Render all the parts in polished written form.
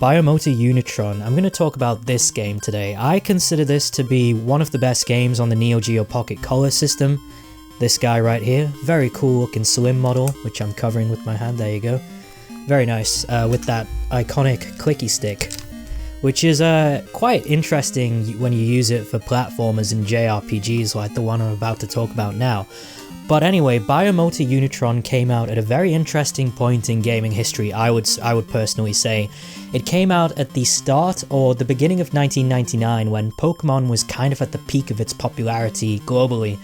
Biomotor Unitron. I'm going to talk about this game today. I consider this to be one of the best games on the Neo Geo Pocket Color system. This guy right here, very cool looking slim model, which I'm covering with my hand, there you go. Very nice, with that iconic clicky stick, which is quite interesting when you use it for platformers and JRPGs like the one I'm about to talk about now. But anyway, Biomotor Unitron came out at a very interesting point in gaming history, I would personally say. It came out at the start or the beginning of 1999 when Pokemon was kind of at the peak of its popularity globally.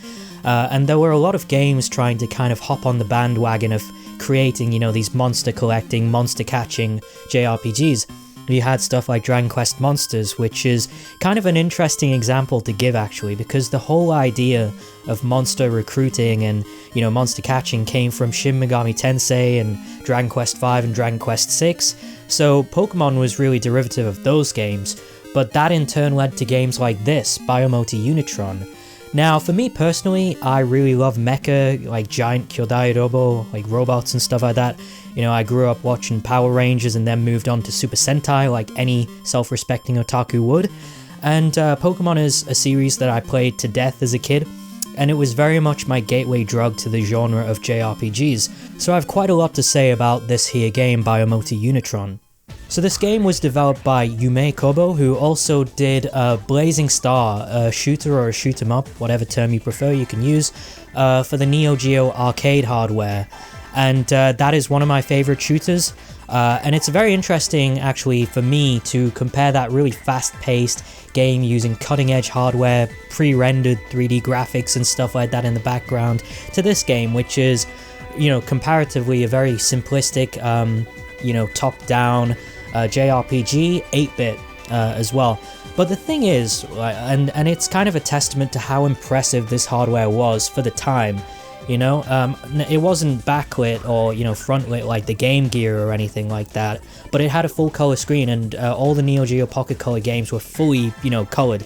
And there were a lot of games trying to kind of hop on the bandwagon of creating, you know, these monster collecting, monster catching JRPGs. You had stuff like Dragon Quest Monsters, which is kind of an interesting example to give actually, because the whole idea of monster recruiting and, you know, monster catching came from Shin Megami Tensei and Dragon Quest V and Dragon Quest VI. So Pokemon was really derivative of those games, but that in turn led to games like this, Biomotor Unitron. Now, for me personally, I really love mecha, like giant Kyodai Robo, like robots and stuff like that. You know, I grew up watching Power Rangers and then moved on to Super Sentai like any self-respecting otaku would. And Pokemon is a series that I played to death as a kid, and it was very much my gateway drug to the genre of JRPGs. So I have quite a lot to say about this here game, Biomotor Unitron. So this game was developed by Yume Kobo, who also did Blazing Star, a shooter or a shoot 'em up, whatever term you prefer you can use, for the Neo Geo arcade hardware. And that is one of my favorite shooters. And it's very interesting actually for me to compare that really fast-paced game using cutting-edge hardware, pre-rendered 3D graphics and stuff like that in the background, to this game, which is, you know, comparatively a very simplistic, you know, top-down JRPG, 8-bit as well. But the thing is, and it's kind of a testament to how impressive this hardware was for the time, you know, it wasn't backlit or, you know, frontlit like the Game Gear or anything like that, but it had a full color screen, and all the Neo Geo Pocket Color games were fully, you know, colored,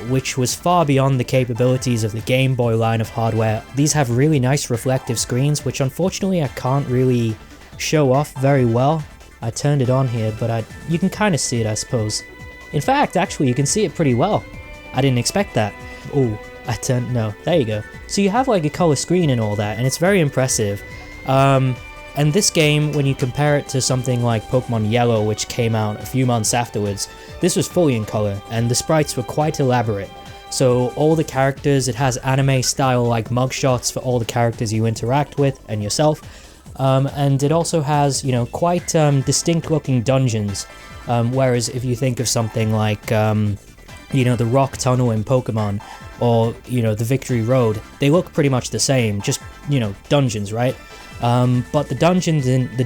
which was far beyond the capabilities of the Game Boy line of hardware. These have really nice reflective screens, which unfortunately I can't really show off very well. I turned it on here, but you can kind of see it, I suppose. In fact, actually, you can see it pretty well. I didn't expect that. Oh, no, there you go. So you have like a color screen and all that, and it's very impressive. And this game, when you compare it to something like Pokemon Yellow, which came out a few months afterwards, this was fully in color, and the sprites were quite elaborate. So all the characters, it has anime style like mugshots for all the characters you interact with and yourself. And it also has, you know, quite distinct looking dungeons, whereas if you think of something like, you know, the Rock Tunnel in Pokemon, or, you know, the Victory Road, they look pretty much the same, just, you know, dungeons, right? But the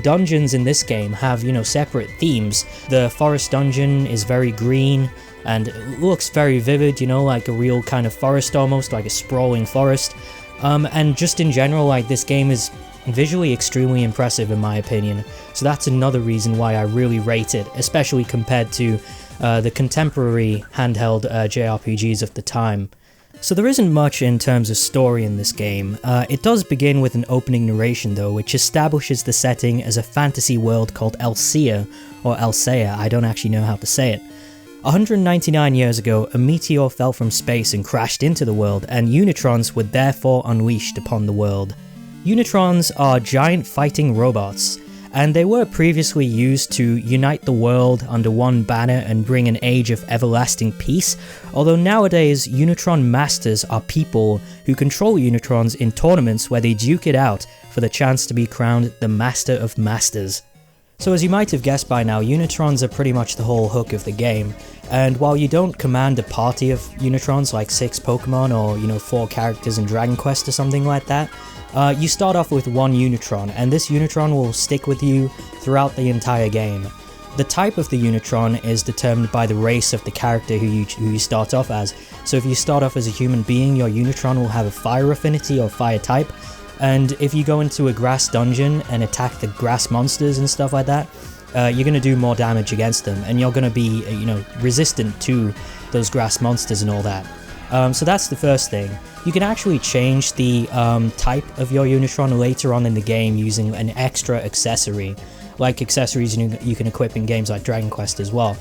dungeons in this game have, you know, separate themes. The forest dungeon is very green, and it looks very vivid, you know, like a real kind of forest almost, like a sprawling forest. And just in general, like, this game is visually extremely impressive in my opinion, so that's another reason why I really rate it, especially compared to the contemporary handheld JRPGs of the time. So there isn't much in terms of story in this game. It does begin with an opening narration though, which establishes the setting as a fantasy world called Elsea, or Elsea, I don't actually know how to say it. 199 years ago, a meteor fell from space and crashed into the world, and Unitrons were therefore unleashed upon the world. Unitrons are giant fighting robots, and they were previously used to unite the world under one banner and bring an age of everlasting peace, although nowadays Unitron Masters are people who control Unitrons in tournaments where they duke it out for the chance to be crowned the Master of Masters. So as you might have guessed by now, Unitrons are pretty much the whole hook of the game, and while you don't command a party of Unitrons like 6 Pokemon or, you know, 4 characters in Dragon Quest or something like that, you start off with one Unitron, and this Unitron will stick with you throughout the entire game. The type of the Unitron is determined by the race of the character who you start off as. So if you start off as a human being, your Unitron will have a fire affinity or fire type, and if you go into a grass dungeon and attack the grass monsters and stuff like that, you're going to do more damage against them, and you're going to be, you know, resistant to those grass monsters and all that. So that's the first thing. You can actually change the type of your Unitron later on in the game using an extra accessory, like accessories you can equip in games like Dragon Quest as well.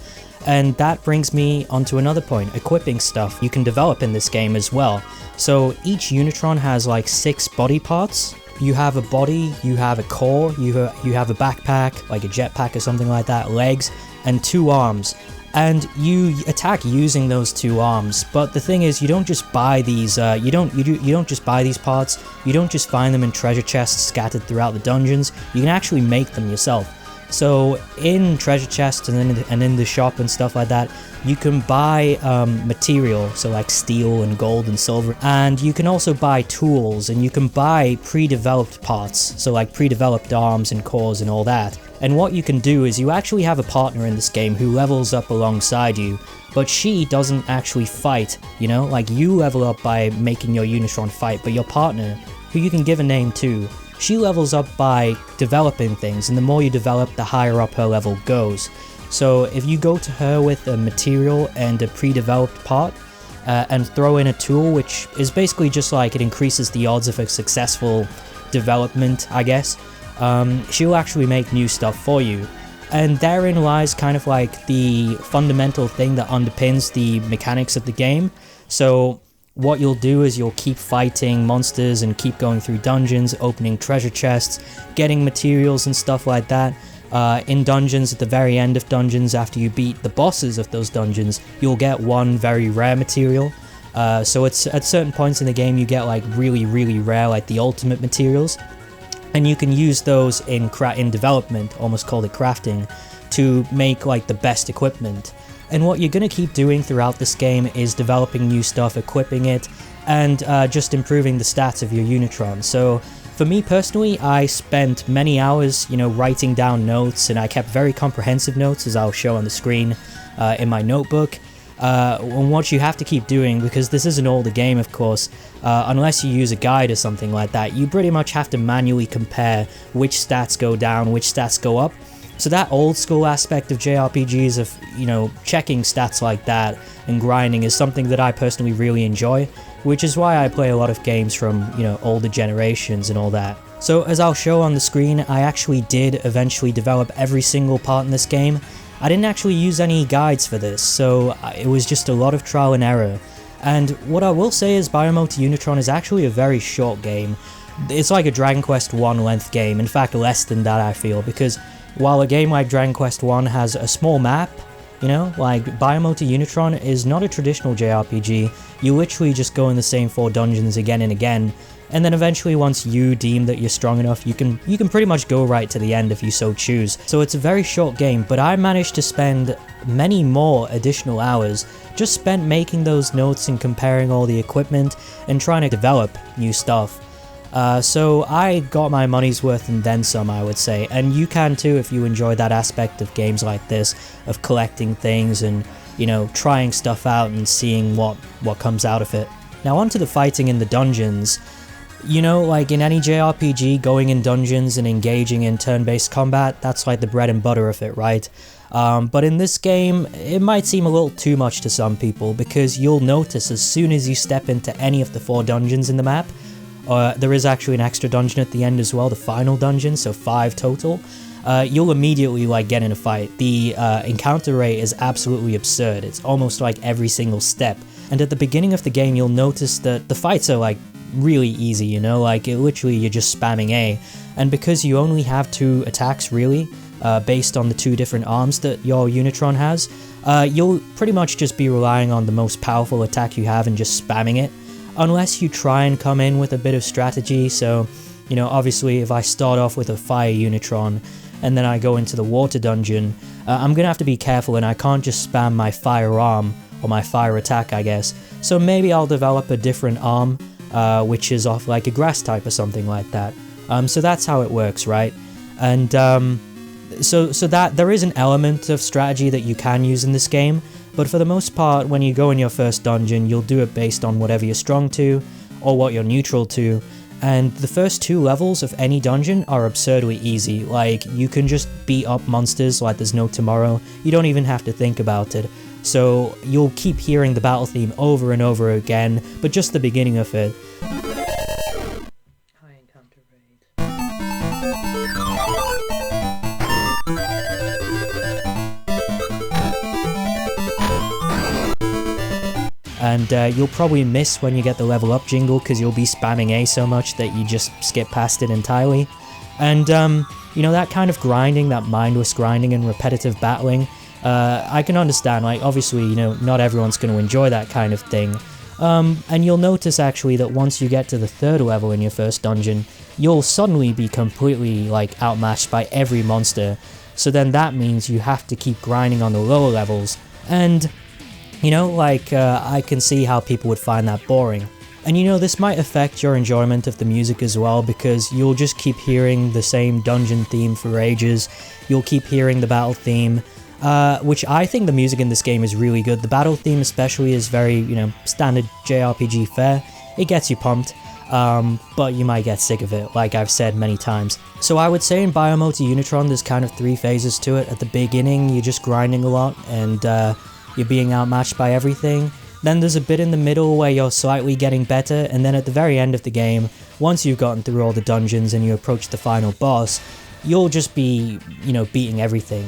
And that brings me onto another point, equipping stuff you can develop in this game as well. So each Unitron has like 6 body parts. You have a body, you have a core, you have a backpack, like a jetpack or something like that, legs, and 2 arms. And you attack using those 2 arms. But the thing is, you don't just buy these. You don't just buy these parts. You don't just find them in treasure chests scattered throughout the dungeons. You can actually make them yourself. So in treasure chests and in the shop and stuff like that, you can buy material, so like steel and gold and silver, and you can also buy tools, and you can buy pre-developed parts, so like pre-developed arms and cores and all that. And what you can do is you actually have a partner in this game who levels up alongside you, but she doesn't actually fight, you know? Like, you level up by making your Unitron fight, but your partner, who you can give a name to, she levels up by developing things, and the more you develop, the higher up her level goes. So if you go to her with a material and a pre-developed part, and throw in a tool, which is basically just like it increases the odds of a successful development, I guess, she'll actually make new stuff for you. And therein lies kind of like the fundamental thing that underpins the mechanics of the game. So what you'll do is you'll keep fighting monsters and keep going through dungeons, opening treasure chests, getting materials and stuff like that. In dungeons, at the very end of dungeons, after you beat the bosses of those dungeons, you'll get one very rare material. So it's at certain points in the game you get like really, really rare, like the ultimate materials. And you can use those in development, almost called it crafting, to make like the best equipment. And what you're going to keep doing throughout this game is developing new stuff, equipping it, and just improving the stats of your Unitron. So for me personally, I spent many hours, writing down notes, and I kept very comprehensive notes, as I'll show on the screen in my notebook. And what you have to keep doing, because this is an older game of course, unless you use a guide or something like that, you pretty much have to manually compare which stats go down, which stats go up. So that old school aspect of JRPGs of, checking stats like that and grinding is something that I personally really enjoy, which is why I play a lot of games from, older generations and all that. So as I'll show on the screen, I actually did eventually develop every single part in this game. I didn't actually use any guides for this, so it was just a lot of trial and error. And what I will say is Biomotor Unitron is actually a very short game. It's like a Dragon Quest 1 length game, in fact less than that I feel, because while a game like Dragon Quest 1 has a small map, like Biomotor Unitron is not a traditional JRPG. You literally just go in the same 4 dungeons again and again, and then eventually once you deem that you're strong enough, you can pretty much go right to the end if you so choose. So it's a very short game, but I managed to spend many more additional hours just spent making those notes and comparing all the equipment and trying to develop new stuff. So I got my money's worth and then some, I would say, and you can too if you enjoy that aspect of games like this, of collecting things and, trying stuff out and seeing what comes out of it. Now onto the fighting in the dungeons. Like in any JRPG, going in dungeons and engaging in turn-based combat, that's like the bread and butter of it, right? But in this game, it might seem a little too much to some people, because you'll notice as soon as you step into any of the 4 dungeons in the map, there is actually an extra dungeon at the end as well, the final dungeon, so 5 total. You'll immediately get in a fight. The encounter rate is absolutely absurd. It's almost like every single step. And at the beginning of the game, you'll notice that the fights are really easy, literally you're just spamming A. And because you only have 2 attacks really, based on the 2 different arms that your Unitron has, you'll pretty much just be relying on the most powerful attack you have and just spamming it. Unless you try and come in with a bit of strategy, so, obviously if I start off with a fire Unitron, and then I go into the water dungeon, I'm gonna have to be careful and I can't just spam my fire arm, or my fire attack I guess. So maybe I'll develop a different arm, which is off like a grass type or something like that. So that's how it works, right? And so that there is an element of strategy that you can use in this game, but for the most part, when you go in your first dungeon, you'll do it based on whatever you're strong to, or what you're neutral to, and the first 2 levels of any dungeon are absurdly easy. Like, you can just beat up monsters like there's no tomorrow, you don't even have to think about it. So you'll keep hearing the battle theme over and over again, but just the beginning of it. High encounter rate. and you'll probably miss when you get the level up jingle because you'll be spamming A so much that you just skip past it entirely. And you know, that kind of grinding, that mindless grinding and repetitive battling, I can understand. Like, obviously, you know, not everyone's going to enjoy that kind of thing. And you'll notice actually that once you get to the 3rd level in your first dungeon, you'll suddenly be completely like outmatched by every monster. So then that means you have to keep grinding on the lower levels, and you know, like, I can see how people would find that boring. And you know, this might affect your enjoyment of the music as well, because you'll just keep hearing the same dungeon theme for ages. You'll keep hearing the battle theme, which I think the music in this game is really good. The battle theme especially is very, you know, standard JRPG fare. It gets you pumped, but you might get sick of it, like I've said many times. So I would say in Biomotor Unitron there's kind of 3 phases to it. At the beginning you're just grinding a lot, and you're being outmatched by everything. Then there's a bit in the middle where you're slightly getting better, and then at the very end of the game, once you've gotten through all the dungeons and you approach the final boss, you'll just be, you know, beating everything.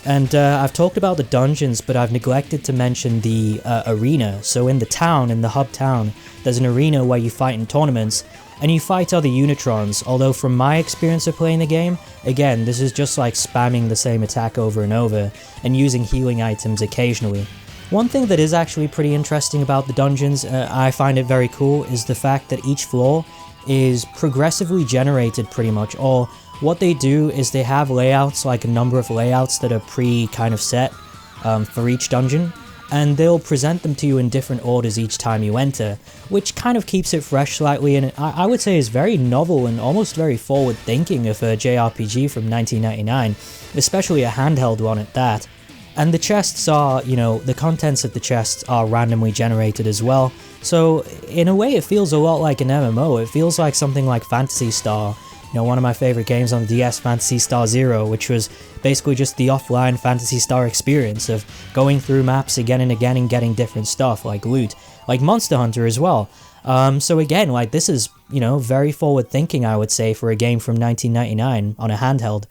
And I've talked about the dungeons, but I've neglected to mention the arena. So in the town, in the hub town, there's an arena where you fight in tournaments, and you fight other Unitrons, although from my experience of playing the game, again, this is just like spamming the same attack over and over, and using healing items occasionally. One thing that is actually pretty interesting about the dungeons, I find it very cool, is the fact that each floor is progressively generated pretty much, or what they do is they have layouts, like a number of layouts that are kind of set for each dungeon, and they'll present them to you in different orders each time you enter, which kind of keeps it fresh slightly, and I would say is very novel and almost very forward thinking of a JRPG from 1999, especially a handheld one at that. And the chests are, you know, the contents of the chests are randomly generated as well, so in a way it feels a lot like an MMO. It feels like something like Phantasy Star, you know, one of my favorite games on the DS, Phantasy Star Zero, which was basically just the offline Phantasy Star experience of going through maps again and again and getting different stuff like loot, like Monster Hunter as well. So again, like, this is, you know, very forward thinking, I would say, for a game from 1999 on a handheld.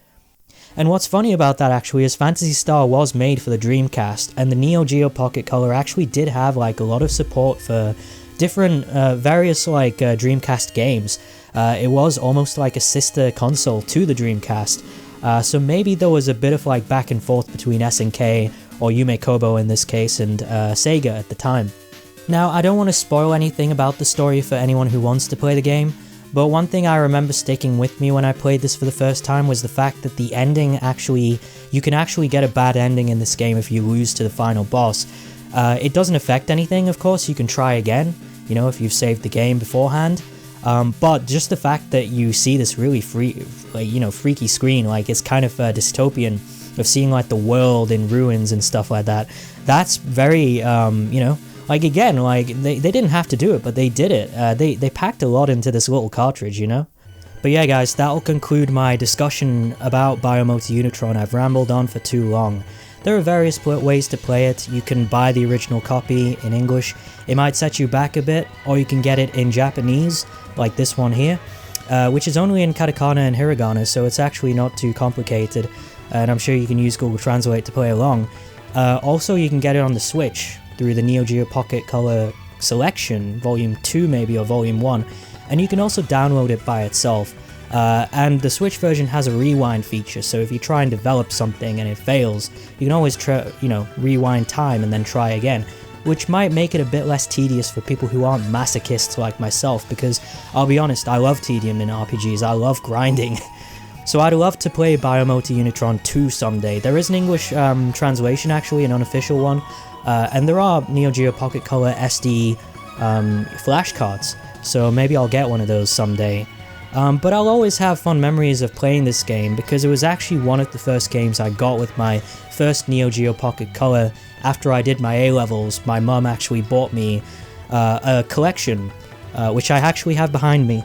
And what's funny about that actually is Phantasy Star was made for the Dreamcast, and the Neo Geo Pocket Color actually did have like a lot of support for different various like Dreamcast games. It was almost like a sister console to the Dreamcast, so maybe there was a bit of like back and forth between SNK, or Yume Kobo in this case, and Sega at the time. Now, I don't want to spoil anything about the story for anyone who wants to play the game, but one thing I remember sticking with me when I played this for the first time was the fact that the ending actually, you can actually get a bad ending in this game if you lose to the final boss. It doesn't affect anything, of course. You can try again, you know, if you've saved the game beforehand. But just the fact that you see this really freaky screen, like it's kind of dystopian, of seeing like the world in ruins and stuff like that. That's very, you know, like again, like they didn't have to do it, but they did it. They packed a lot into this little cartridge, you know. But yeah, guys, that'll conclude my discussion about Biomotor Unitron. I've rambled on for too long. There are various ways to play it. You can buy the original copy in English. It might set you back a bit, or you can get it in Japanese, like this one here, which is only in katakana and hiragana, so it's actually not too complicated, and I'm sure you can use Google Translate to play along. Also, you can get it on the Switch through the Neo Geo Pocket Color Selection, Volume 2 maybe, or Volume 1, and you can also download it by itself. And the Switch version has a rewind feature, so if you try and develop something and it fails, you can always rewind time and then try again, which might make it a bit less tedious for people who aren't masochists like myself, because I'll be honest, I love tedium in RPGs, I love grinding. So I'd love to play Biomotor Unitron 2 someday. There is an English translation actually, an unofficial one, and there are Neo Geo Pocket Color SD flashcards, so maybe I'll get one of those someday. But I'll always have fond memories of playing this game, because it was actually one of the first games I got with my first Neo Geo Pocket Color. After I did my A-levels, my mum actually bought me a collection, which I actually have behind me.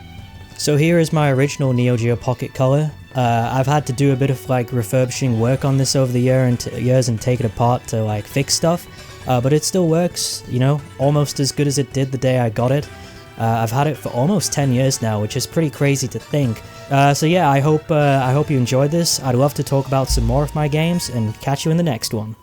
So here is my original Neo Geo Pocket Color. I've had to do a bit of like refurbishing work on this over the years and take it apart to like fix stuff, but it still works, you know, almost as good as it did the day I got it. I've had it for almost 10 years now, which is pretty crazy to think. So yeah, I hope you enjoyed this. I'd love to talk about some more of my games, and catch you in the next one.